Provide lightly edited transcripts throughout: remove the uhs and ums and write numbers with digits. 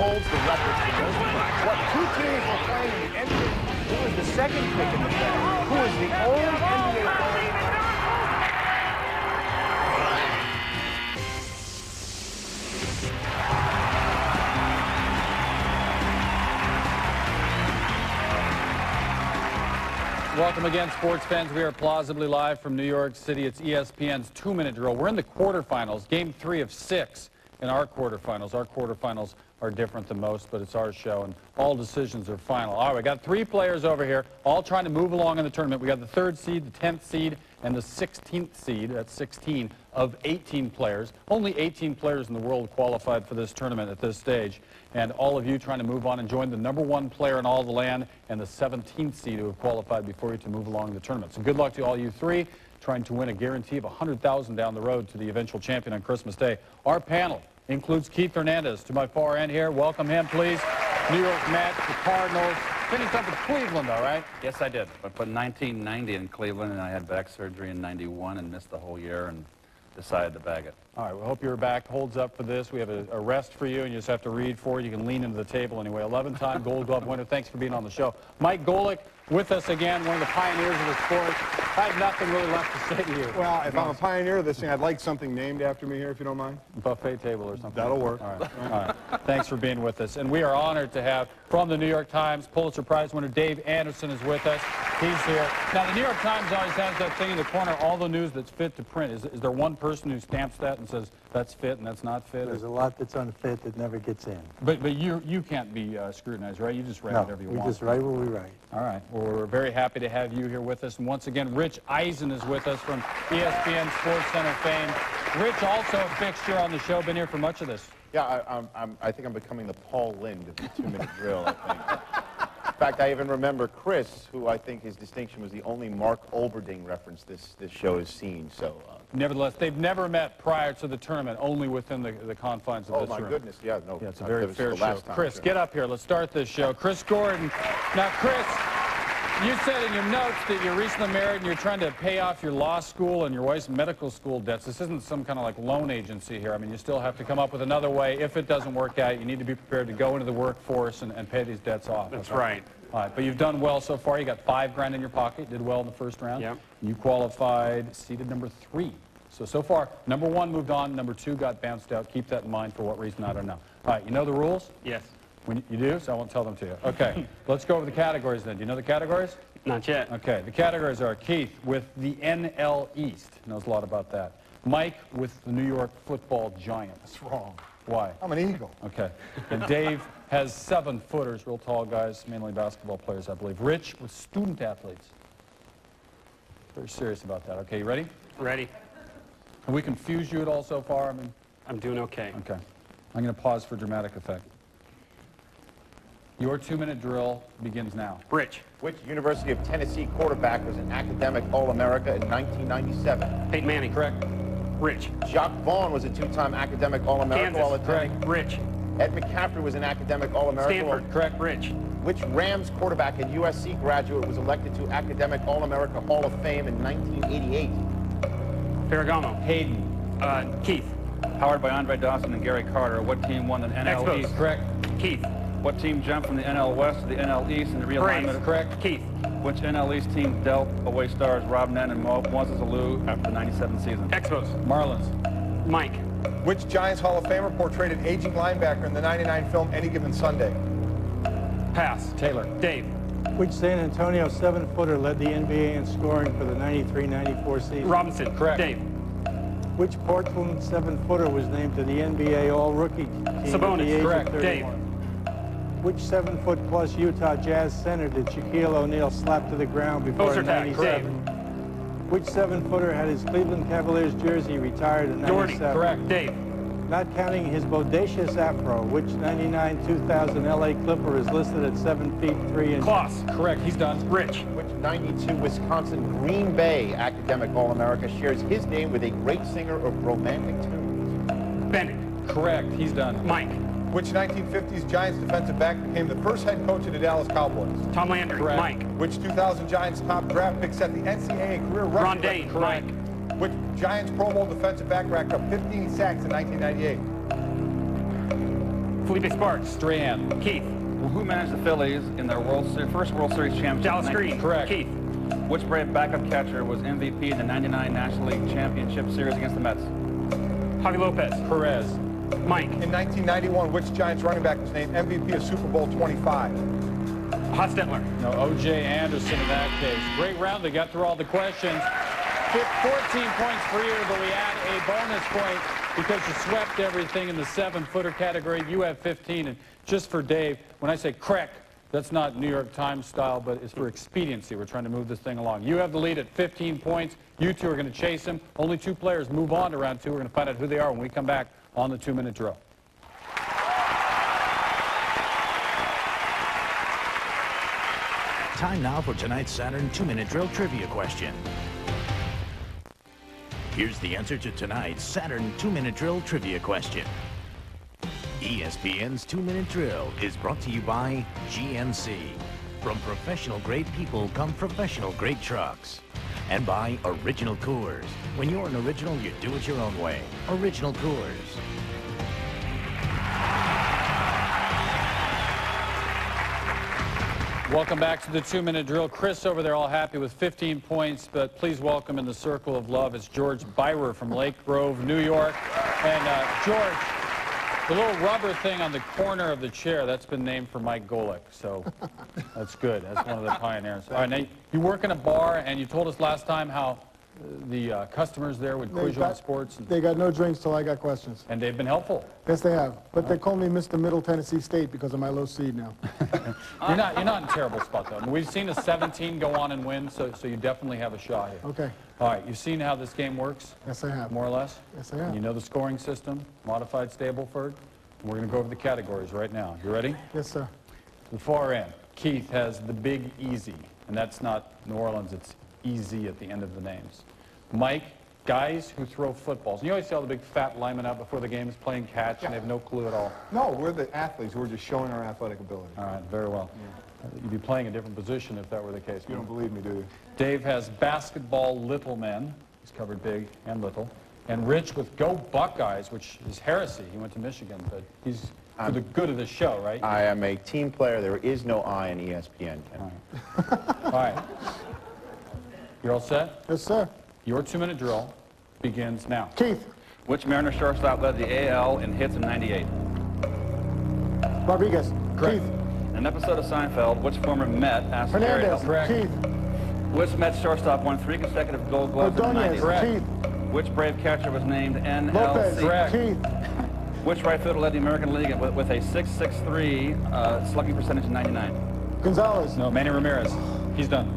holds the record for this. What two teams were playing in the NBA? Who was the second pick in the draft? Who was the only NBA player? Welcome again, sports fans. We are plausibly live from New York City. It's ESPN's 2-minute drill. We're in the quarterfinals, game 3 of 6 in our quarterfinals. Our quarterfinals are different than most, but it's our show, and all decisions are final. All right, we got 3 players over here, all trying to move along in the tournament. We got the 3rd seed, the 10th seed, and the 16th seed. That's 16 of 18 players. Only 18 players in the world qualified for this tournament at this stage. And all of you trying to move on and join the #1 player in all the land and the 17th seed who have qualified before you to move along the tournament. So good luck to all you 3 trying to win a guarantee of $100,000 down the road to the eventual champion on Christmas Day. Our panel includes Keith Hernandez to my far end here. Welcome him, please. New York Mets, the Cardinals. Finished up with Cleveland, all right? Yes, I did. I put 1990 in Cleveland, and I had back surgery in '91 and missed the whole year and decided to bag it. All right, we hope your back holds up for this. We have a rest for you, and you just have to read for it. You can lean into the table anyway. 11-time Gold Glove winner. Thanks for being on the show. Mike Golic with us again, one of the pioneers of the sport. I have nothing really left to say to you. Well, if I'm a pioneer of this thing, I'd like something named after me here, if you don't mind. Buffet table or something. That'll work. All right. All right. Thanks for being with us. And we are honored to have, from the New York Times, Pulitzer Prize winner Dave Anderson is with us. He's here. Now, the New York Times always has that thing in the corner, all the news that's fit to print. Is there one person who stamps that and says that's fit and that's not fit? There's a lot that's unfit that never gets in. But you can't be scrutinized, right? You just write whatever you want. We just write what we write. All right. Well, we're very happy to have you here with us. And once again, Rich Eisen is with us from ESPN Sports Center fame. Rich, also a fixture on the show, been here for much of this. Yeah, I think I'm becoming the Paul Lynde of the 2-minute drill, I think. In fact, I even remember Chris, who I think his distinction was the only Mark Olberding reference this show has seen. So, nevertheless, they've never met prior to the tournament, only within the confines of this room. Oh, my goodness, yeah. No, yeah, it's a very fair show. Time, Chris, sure. get up here. Let's start this show. Chris Gordon. Now, Chris, you said in your notes that you're recently married and you're trying to pay off your law school and your wife's medical school debts. This isn't some kind of like loan agency here. I mean, you still have to come up with another way. If it doesn't work out, you need to be prepared to go into the workforce and pay these debts off. That's right. All right, but you've done well so far. You got $5 grand in your pocket. Did well in the first round. Yep. You qualified, seeded #3. So far, #1 moved on, #2 got bounced out. Keep that in mind for what reason, I don't know. All right, you know the rules? Yes. You do? So I won't tell them to you. Okay, let's go over the categories then. Do you know the categories? Not yet. Okay, the categories are Keith with the NL East. Knows a lot about that. Mike with the New York Football Giants. That's wrong. Why? I'm an eagle. Okay. And Dave has 7-footers, real tall guys, mainly basketball players, I believe. Rich with student athletes. Very serious about that. Okay, you ready? Ready. Have we confused you at all so far? I mean, I'm doing okay. okay. I'm going to pause for dramatic effect. Your 2-minute drill begins now. Rich. Which University of Tennessee quarterback was an academic All-America in 1997? Peyton Manning. Correct. Rich. Jacques Vaughn was a 2-time academic All-America while Kansas. attending. Rich. Ed McCaffrey was an academic All-America. Stanford. Correct. Rich. Which Rams quarterback and USC graduate was elected to Academic All-America Hall of Fame in 1988? Ferragamo. Hayden. Keith. Powered by Andre Dawson and Gary Carter, what team won the NL Expos. East? Correct. Keith. What team jumped from the NL West to the NL East in the realignment? Braves. Correct. Keith. Which NL East team dealt away stars Rob Nen and Moses Alou after the '97 season? Expos. Marlins. Mike. Which Giants Hall of Famer portrayed an aging linebacker in the '99 film Any Given Sunday? Pass. Taylor. Dave. Which San Antonio 7-footer led the NBA in scoring for the 93-94 season? Robinson. Correct. Dave. Which Portland 7-footer was named to the NBA All-Rookie team at Sabonis. the age Correct. of 31? Which 7-foot-plus Utah Jazz center did Shaquille O'Neal slap to the ground before in Ostertag. 97? Which 7-footer had his Cleveland Cavaliers jersey retired in Jordy. 97? Correct. Dave. Not counting his bodacious afro, which 99-2000 LA Clipper is listed at 7 feet 3 inches? Kloss. Correct. He's done. Rich. Which 92 Wisconsin Green Bay academic All-America shares his name with a great singer of romantic tunes? Bennett. Correct. He's done. Mike. Which 1950s Giants defensive back became the first head coach of the Dallas Cowboys? Tom Landry. Correct. Mike. Which 2000 Giants top draft pick set the NCAA career record? Ron Dane. Correct. Mike. Which Giants Pro Bowl defensive back racked up 15 sacks in 1998? Felipe Sparks. Strahan. Keith. Who managed the Phillies in their first World Series championship? Dallas Green. Correct. Keith. Which Brave backup catcher was MVP in the '99 National League Championship Series against the Mets? Javi Lopez. Perez. Mike. In 1991, which Giants running back was named MVP of Super Bowl 25? Hostetler. No, O.J. Anderson in that case. Great round. They got through all the questions. 14 points for you, but we add a bonus point because you swept everything in the 7-footer category. You have 15. And just for Dave, when I say correct, that's not New York Times style, but it's for expediency. We're trying to move this thing along. You have the lead at 15 points. You two are going to chase him. Only 2 players move on to round 2. We're going to find out who they are when we come back on the 2-minute drill. Time now for tonight's Saturn 2-minute drill trivia question. Here's the answer to tonight's Saturn 2-minute drill trivia question. ESPN's 2-minute drill is brought to you by GMC. From professional-grade people come professional-grade trucks. And by Original Coors. When you're an original, you do it your own way. Original Coors. Welcome back to the 2-minute drill. Chris over there all happy with 15 points, but please welcome in the circle of love. It's George Byrer from Lake Grove, New York. And George, the little rubber thing on the corner of the chair, that's been named for Mike Golic, so that's good. That's one of the pioneers. All right, now you work in a bar, and you told us last time how the customers there would quiz you on sports. They got no drinks till I got questions. And they've been helpful. Yes, they have. But they call me Mr. Middle Tennessee State because of my low seed now. You're not in a terrible spot, though. I mean, we've seen a 17 go on and win, so you definitely have a shot here. Okay. All right, you've seen how this game works? Yes, I have. More or less? Yes, I have. You know the scoring system, modified Stableford. We're going to go over the categories right now. You ready? Yes, sir. The far end, Keith has the big easy, and that's not New Orleans, it's easy at the end of the names. Mike, guys who throw footballs. And you always see all the big fat linemen out before the game is playing catch, and they have no clue at all. No, we're the athletes. We're just showing our athletic ability. All right, very well. You'd be playing a different position if that were the case. You don't believe me, do you? Dave has basketball little men. He's covered big and little. And Rich with Go Buckeyes, which is heresy. He went to Michigan, but he's for the good of the show, right? I am a team player. There is no I in ESPN, Ken. All right. You're all set? Yes, sir. Your 2-minute drill begins now. Keith. Which Mariner shortstop led the AL in hits in '98? Rodriguez. Correct. Keith. In an episode of Seinfeld, which former Met asked Gary Hernandez. Helton? Correct. Keith. Which Mets shortstop won 3 consecutive Gold Gloves in the Ordonez. 90s? Correct. Keith. Which Brave catcher was named NLC? Lopez. Correct. Keith. Which right fielder led the American League with a .663 slugging percentage in '99? Gonzalez. No, Manny Ramirez. He's done.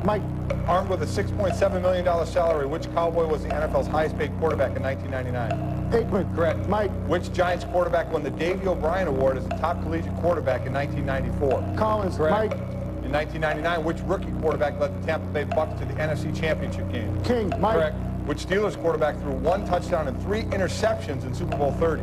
Mike. Armed with a $6.7 million salary, which Cowboy was the NFL's highest-paid quarterback in 1999? Aikman. Correct. Mike. Which Giants quarterback won the Davey O'Brien Award as the top collegiate quarterback in 1994? Collins. Correct. Mike. In 1999, which rookie quarterback led the Tampa Bay Bucs to the NFC Championship game? King. Mike. Correct. Which Steelers quarterback threw 1 touchdown and 3 interceptions in Super Bowl 30?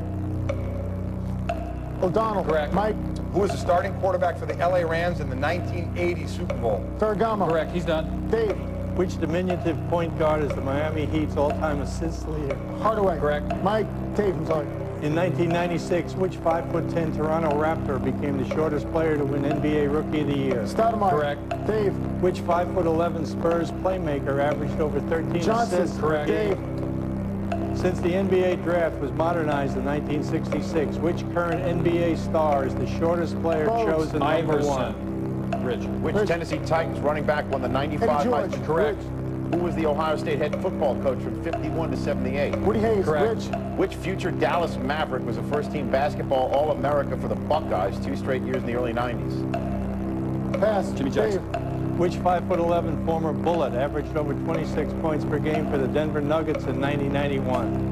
O'Donnell. Correct. Mike. Who was the starting quarterback for the LA Rams in the 1980 Super Bowl? Ferragamo. Correct. He's done. Dave. Which diminutive point guard is the Miami Heat's all-time assist leader? Hardaway. Correct. Mike. Dave, I'm sorry. In 1996, which 5'10" Toronto Raptor became the shortest player to win NBA Rookie of the Year? Stoudemire. Correct. Dave. Which 5'11" Spurs playmaker averaged over 13 Johnson. assists? Correct. Dave. Since the NBA draft was modernized in 1966, which current NBA star is the shortest player Bogues. chosen number Iverson. 1? Rich. Which Rich. Tennessee Titans running back won the '95 Eddie George. Heisman? Correct. Who was the Ohio State head football coach from '51 to '78? Woody Hayes. Correct. Rich. Which future Dallas Maverick was a first-team basketball All-America for the Buckeyes 2 straight years in the early '90s? Pass. Jimmy Dave. Jackson. Which 5'11" former Bullet averaged over 26 points per game for the Denver Nuggets in 1991?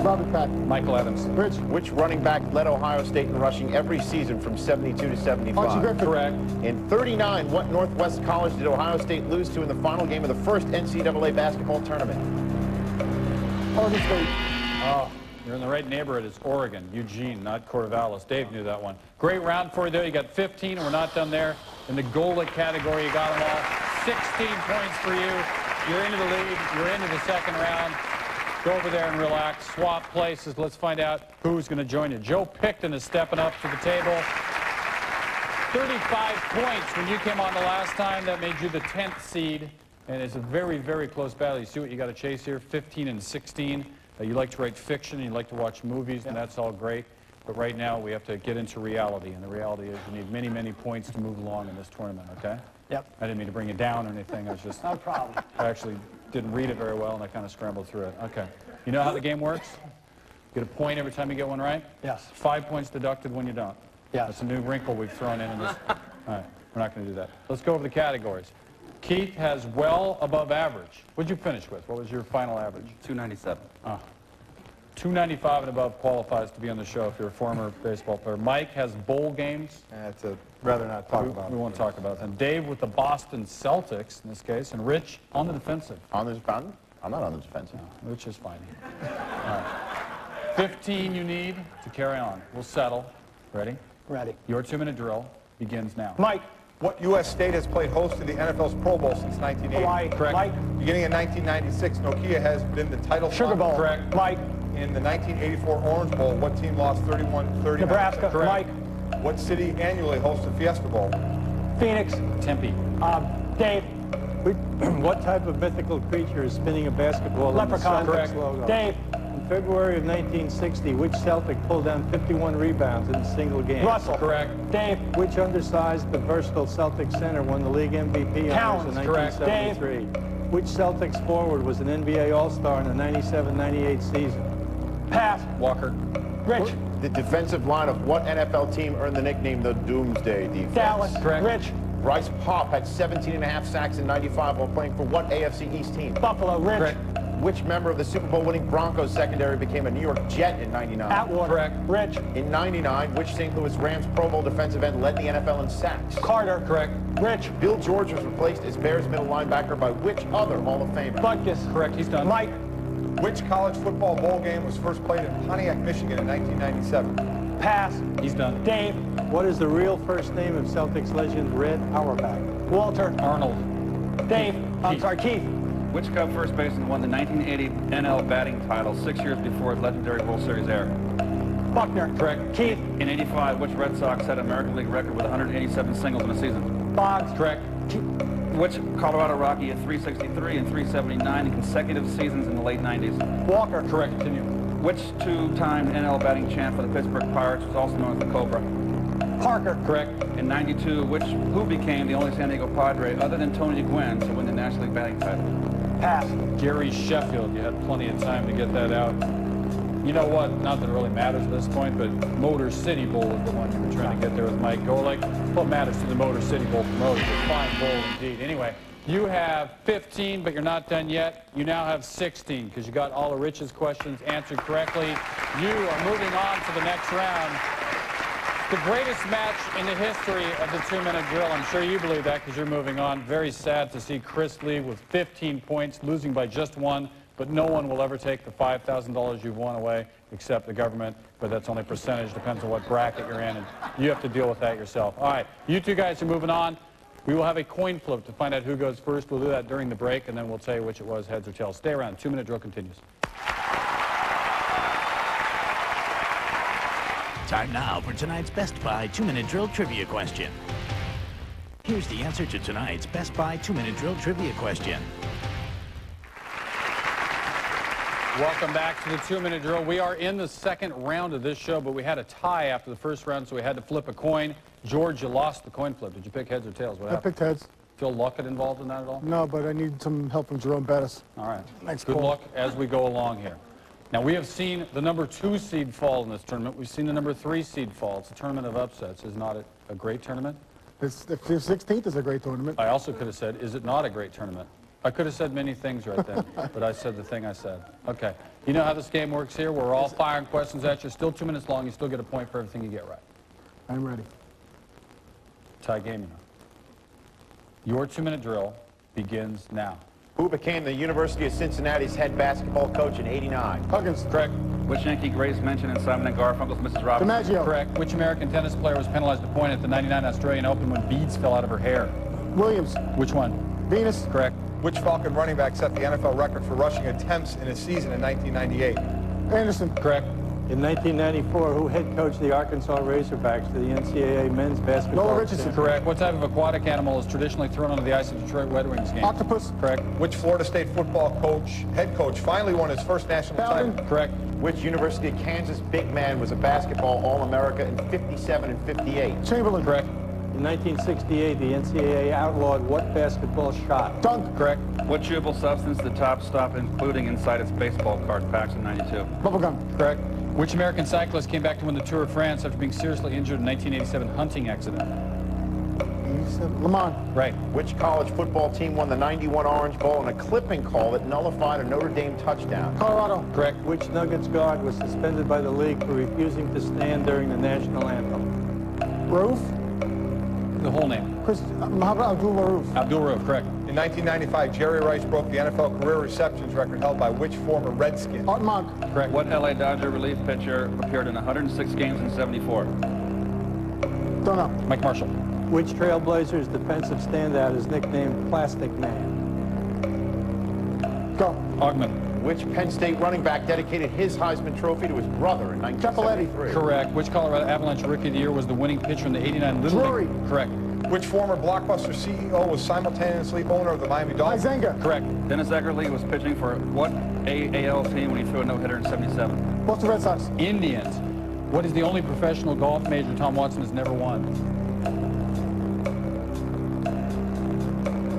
Robert Pack. Michael Adams. Rich. Which running back led Ohio State in rushing every season from '72 to '75? Archie Griffin. Correct. In '39, what Northwest college did Ohio State lose to in the final game of the first NCAA basketball tournament? Oregon State. Oh, you're in the right neighborhood. It's Oregon, Eugene, not Corvallis. Dave knew that one. Great round for you, though. You got 15, and we're not done there. In the Golic category, you got them all. 16 points for you. You're into the lead. You're into the second round. Go over there and relax. Swap places. Let's find out who's going to join you. Joe Picton is stepping up to the table. 35 points when you came on the last time. That made you the 10th seed. And it's a very, very close battle. You see what you got to chase here? 15 and 16. You like to write fiction. You like to watch movies, and that's all great. But right now, we have to get into reality. And the reality is you need many, many points to move along in this tournament, okay? Yep. I didn't mean to bring you down or anything. I was just... No problem. I actually didn't read it very well, and I kind of scrambled through it. Okay. You know how the game works? Get a point every time you get one right? Yes. 5 points deducted when you don't. Yes. That's a new wrinkle we've thrown in this. All right. We're not going to do that. Let's go over the categories. Keith has well above average. What'd you finish with? What was your final average? 297. 295 and above qualifies to be on the show if you're a former baseball player. Mike has bowl games. That's a rather not talk about. We won't talk about them. Dave with the Boston Celtics in this case, and Rich on the defensive. On the defensive? I'm not on the defensive. No, Rich is fine. All right. 15 you need to carry on. We'll settle. Ready? Ready. Your 2-minute drill begins now. Mike. What U.S. state has played host to the NFL's Pro Bowl since 1980? Hawaii. Correct. Mike. Beginning in 1996, Nokia has been the title Sugar Bowl. Correct. Mike. In the 1984 Orange Bowl, what team lost 31-39? Nebraska. Correct. Mike. What city annually hosts the Fiesta Bowl? Phoenix. Tempe. Dave. What type of mythical creature is spinning a basketball Leprechaun. in the Celtics Correct. logo? Dave. In February of 1960, which Celtic pulled down 51 rebounds in a single game? Russell. Correct. Dave. Which undersized but versatile Celtic center won the league MVP honors in Correct. 1973? Which Celtics forward was an NBA All-Star in the 97-98 season? Pass. Walker. Rich. The defensive line of what NFL team earned the nickname the Doomsday Defense? Dallas. Correct. Rich. Bryce Paup had 17.5 sacks in 95 while playing for what AFC East team? Buffalo. Rich. Correct. Which member of the Super Bowl winning Broncos secondary became a New York Jet in 99? Atwater. Correct. Rich. In 99, which St. Louis Rams Pro Bowl defensive end led the NFL in sacks? Carter. Correct. Rich. Bill George was replaced as Bears middle linebacker by which other Hall of Famer? Butkus. Correct. He's done. Mike. Which college football bowl game was first played in Pontiac, Michigan in 1997? Pass. He's done. Dave. What is the real first name of Celtics legend Red Auerbach? Walter. Arnold. Dave. I'm Keith. sorry, Keith. Which Cub first baseman won the 1980 NL batting title 6 years before his legendary World Series era? Buckner. Correct. Keith. In 85, which Red Sox set an American League record with 187 singles in a season? Boggs. Correct. Which Colorado Rocky had 363 and 379 in consecutive seasons in the late 90s? Walker. Correct. Continue. Which two-time NL batting champ for the Pittsburgh Pirates was also known as the Cobra? Parker. Correct. In 92, who became the only San Diego Padre other than Tony Gwynn to win the National League batting title? Pass. Gary Sheffield. You had plenty of time to get that out. You know what? Not that it really matters at this point, but Motor City Bowl is the one you were trying to get there with Mike Golic. What matters to the Motor City Bowl promoters? A fine bowl indeed. Anyway, you have 15, but you're not done yet. You now have 16 because you got all of Rich's questions answered correctly. You are moving on to the next round. The greatest match in the history of the 2-minute drill. I'm sure you believe that because you're moving on. Very sad to see Chris leave with 15 points, losing by just one. But no one will ever take the $5,000 you've won away except the government. But that's only percentage. Depends on what bracket you're in. And you have to deal with that yourself. All right. You two guys are moving on. We will have a coin flip to find out who goes first. We'll do that during the break, and then we'll tell you which it was, heads or tails. Stay around. 2-minute drill continues. Time now for tonight's Best Buy 2-minute drill trivia question. Here's the answer to tonight's Best Buy 2-minute drill trivia question. Welcome back to the 2-minute drill. We are in the second round of this show, but we had a tie after the first round, so we had to flip a coin. George, you lost the coin flip. Did you pick heads or tails? What I happened? picked heads. Phil Luckett involved in that at all? No, but I need some help from Jerome Bettis. All right. Thanks, Good Paul. luck as we go along here. Now, we have seen the number 2 seed fall in this tournament. We've seen the number 3 seed fall. It's a tournament of upsets. Is not it a great tournament? The 16th is a great tournament. I also could have said, is it not a great tournament? I could have said many things right then, but I said the thing I said. Okay. You know how this game works here? We're all firing questions at you. Still 2 minutes long. You still get a point for everything you get right. I'm ready. Tie game, you know. Your 2-minute drill begins now. Who became the University of Cincinnati's head basketball coach in '89? Huggins. Correct. Which Yankee Grace mentioned in Simon and Garfunkel's Mrs. Robinson? DiMaggio. Correct. Which American tennis player was penalized a point at the '99 Australian Open when beads fell out of her hair? Williams. Which one? Venus. Correct. Which Falcon running back set the NFL record for rushing attempts in a season in 1998? Anderson. Correct. In 1994, who head coached the Arkansas Razorbacks to the NCAA men's basketball Noah Richardson. championship? Correct. What type of aquatic animal is traditionally thrown onto the ice at Detroit Red Wings games? Octopus. Correct. Which Florida State football head coach, finally won his first national title? Bowden. Correct. Which University of Kansas big man was a basketball All-America in 57 and 58? Chamberlain. Correct. In 1968, the NCAA outlawed what basketball shot? Dunk. Correct. What chewable substance did Top stop including inside its baseball card packs in 92? Bubblegum. Correct. Which American cyclist came back to win the Tour of France after being seriously injured in 1987 hunting accident? Le Mans. Right. Which college football team won the 91 Orange Bowl in a clipping call that nullified a Notre Dame touchdown? Colorado. Correct. Which Nuggets guard was suspended by the league for refusing to stand during the national anthem? Rauf. The whole name. Mohamed Abdul-Rauf. Abdul Rauf. Correct. In 1995, Jerry Rice broke the NFL career receptions record held by which former Redskin? Art Monk. Correct. What LA Dodger relief pitcher appeared in 106 games in 74? Don't know. Mike Marshall. Which Trailblazers defensive standout is nicknamed Plastic Man? Go. Augment. Which Penn State running back dedicated his Heisman Trophy to his brother in 1973? Correct. Which Colorado Avalanche Rookie of the Year was the winning pitcher in the 89 Little Drury. League? Correct. Which former Blockbuster CEO was simultaneously owner of the Miami Dolphins? Izenga. Correct. Dennis Eckersley was pitching for what AAL team when he threw a no-hitter in 77? Boston Red Sox. Indians. What is the only professional golf major Tom Watson has never won?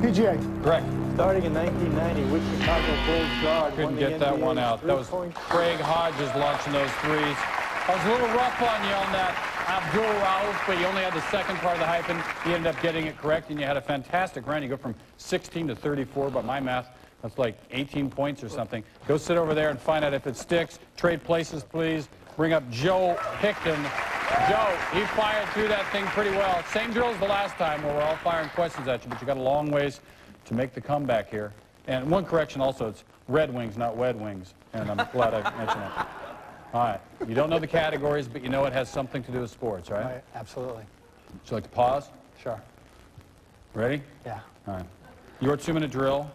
PGA. Correct. Starting in 1990, which Chicago Bulls guard Couldn't won the get that NBA's one out. That was three-point Craig Hodges launching those threes. I was a little rough on you on that Abdul Rauf, but you only had the second part of the hyphen. He ended up getting it correct, and you had a fantastic round. You go from 16 to 34, by my math, that's like 18 points or something. Go sit over there and find out if it sticks. Trade places, please. Bring up Joe Hickton. Joe, he fired through that thing pretty well. Same drill as the last time where we're all firing questions at you, but you got a long ways to make the comeback here. And one correction also, it's Red Wings, not Wed Wings. And I'm glad I mentioned it. All right. You don't know the categories, but you know it has something to do with sports, right? Right, absolutely. Would you like to pause? Sure. Ready? Yeah. All right. Your 2-minute drill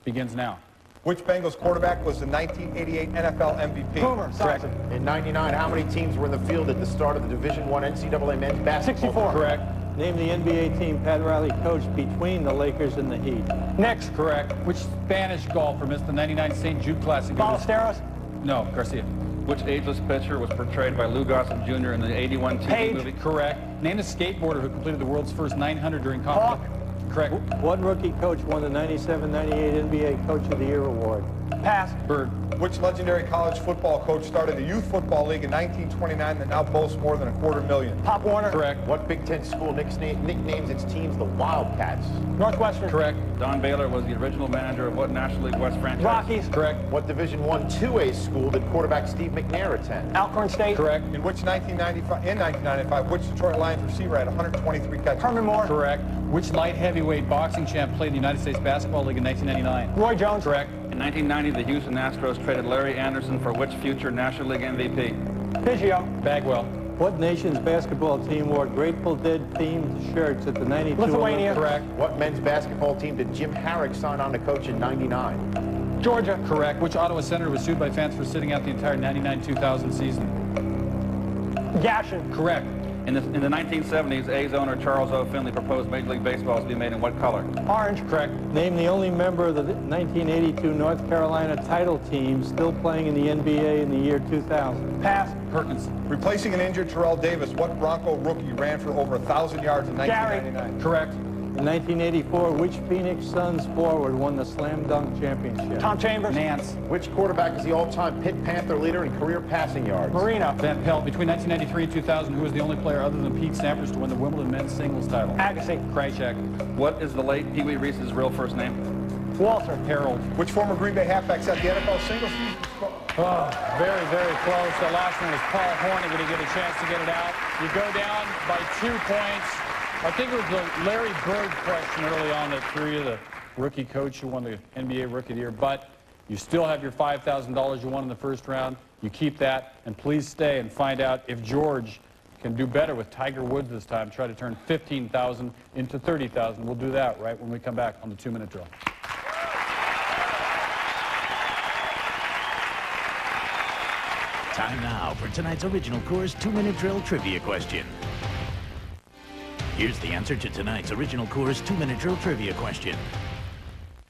begins now. Which Bengals quarterback was the 1988 NFL MVP? Boomer. Correct. Simpson. In 99, how many teams were in the field at the start of the Division I NCAA men's basketball? 64. Correct. Name the NBA team Pat Riley coached between the Lakers and the Heat. Next. Correct. Which Spanish golfer missed the 99 St. Jude Classic? Ballesteros. No, Garcia. Which ageless pitcher was portrayed by Lou Gossett Jr. in the 81 TV Page. movie? Correct. Name a skateboarder who completed the world's first 900 during Hawk. conflict. Correct. What rookie coach won the 97-98 NBA Coach of the Year award? Pass. Bird. Which legendary college football coach started a youth football league in 1929 that now boasts more than $250,000? Pop Warner. Correct. What Big Ten school nicknames its teams the Wildcats? Northwestern. Correct. Don Baylor was the original manager of what National League West franchise? Rockies. Correct. What Division I 2A school did quarterback Steve McNair attend? Alcorn State. Correct. In 1995, which Detroit Lions receiver had 123 catches? Herman Moore. Correct. Which light heavyweight boxing champ played in the United States Basketball League in 1999? Roy Jones. Correct. In 1990, the Houston Astros traded Larry Anderson for which future National League MVP? Biggio. Bagwell. What nation's basketball team wore Grateful Dead-themed shirts at the 92 Lithuania. Olympics? Correct. What men's basketball team did Jim Harrick sign on to coach in 99? Georgia. Correct. Which Ottawa Senator was sued by fans for sitting out the entire 99-2000 season? Gashin. Correct. In the 1970s, A's owner Charles O. Finley proposed Major League Baseball to be made in what color? Orange. Correct. Name the only member of the 1982 North Carolina title team still playing in the NBA in the year 2000. Pass. Perkins. Replacing an injured Terrell Davis, what Bronco rookie ran for over 1,000 yards in Gary. 1999? Correct. In 1984, which Phoenix Suns forward won the Slam Dunk Championship? Tom Chambers. Nance. Which quarterback is the all-time Pitt Panther leader in career passing yards? Marino. Van Pelt. Between 1993 and 2000, who was the only player other than Pete Sampras to win the Wimbledon men's singles title? Agassi. Krychek. What is the late Pee Wee Reese's real first name? Walter. Harold. Which former Green Bay halfback set the NFL single season score? Oh, very, very close. The last one was Paul Hornung. Did he get a chance to get it out? You go down by 2 points. I think it was the Larry Bird question early on that threw you, the rookie coach who won the NBA Rookie of the Year. But you still have your $5,000 you won in the first round. You keep that, and please stay and find out if George can do better with Tiger Woods this time. Try to turn $15,000 into $30,000. We'll do that right when we come back on the 2-minute drill. Time now for tonight's Original Course 2-minute drill trivia question. Here's the answer to tonight's Original Course 2-minute drill trivia question.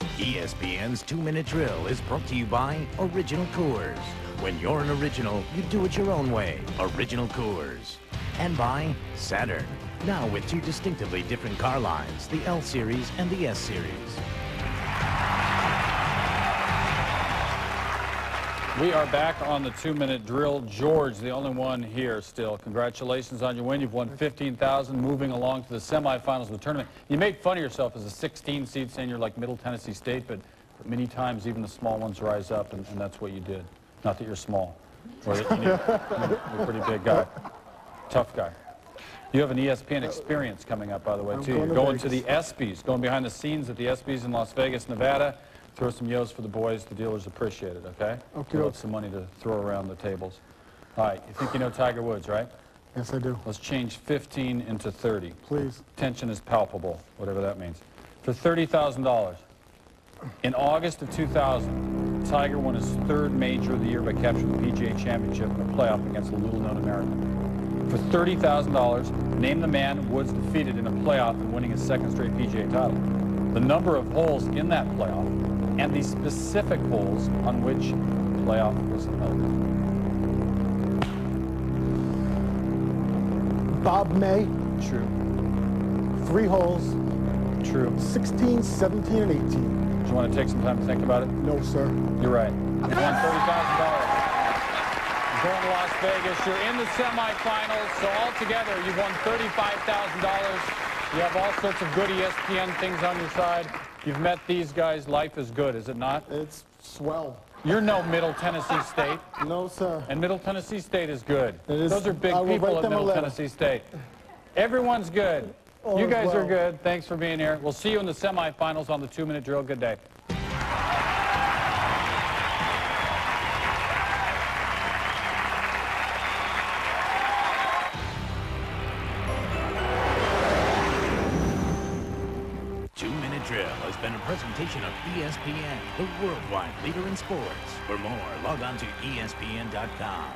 ESPN's 2-minute drill is brought to you by Original Coors. When you're an original, you do it your own way. Original Coors. And by Saturn. Now with 2 distinctively different car lines, the L Series and the S Series. We are back on the 2-minute drill. George, the only one here still. Congratulations on your win. You've won $15,000, moving along to the semifinals of the tournament. You make fun of yourself as a 16 seed, saying you're like Middle Tennessee State, but many times even the small ones rise up, and that's what you did. Not that you're small, or that you're a pretty big guy, tough guy. You have an ESPN experience coming up, by the way, too. You're going to the ESPYs, going behind the scenes at the ESPYs in Las Vegas, Nevada. Throw some yos for the boys. The dealers appreciate it, okay? Okay. We'll have some money to throw around the tables. All right, you think you know Tiger Woods, right? Yes, I do. Let's change 15 into 30. Please. Tension is palpable, whatever that means. For $30,000, in August of 2000, Tiger won his 3rd major of the year by capturing the PGA Championship in a playoff against a little-known American. For $30,000, name the man Woods defeated in a playoff and winning his 2nd straight PGA title. The number of holes in that playoff, and the specific holes on which the playoff was held. Bob May. True. 3 holes. True. 16, 17, and 18. Do you want to take some time to think about it? No, sir. You're right. You won $30,000. You're going to Las Vegas. You're in the semifinals. So altogether, you've won $35,000. You have all sorts of good ESPN things on your side. You've met these guys. Life is good, is it not? It's swell. You're no Middle Tennessee State. No, sir. And Middle Tennessee State is good. It is. Those are big I will people write at them a Middle letter. Tennessee State. Everyone's good. All You is guys are well. good. Thanks for being here. We'll see you in the semifinals on the 2-minute drill. Good day. Drill has been a presentation of ESPN, the worldwide leader in sports. For more, log on to ESPN.com.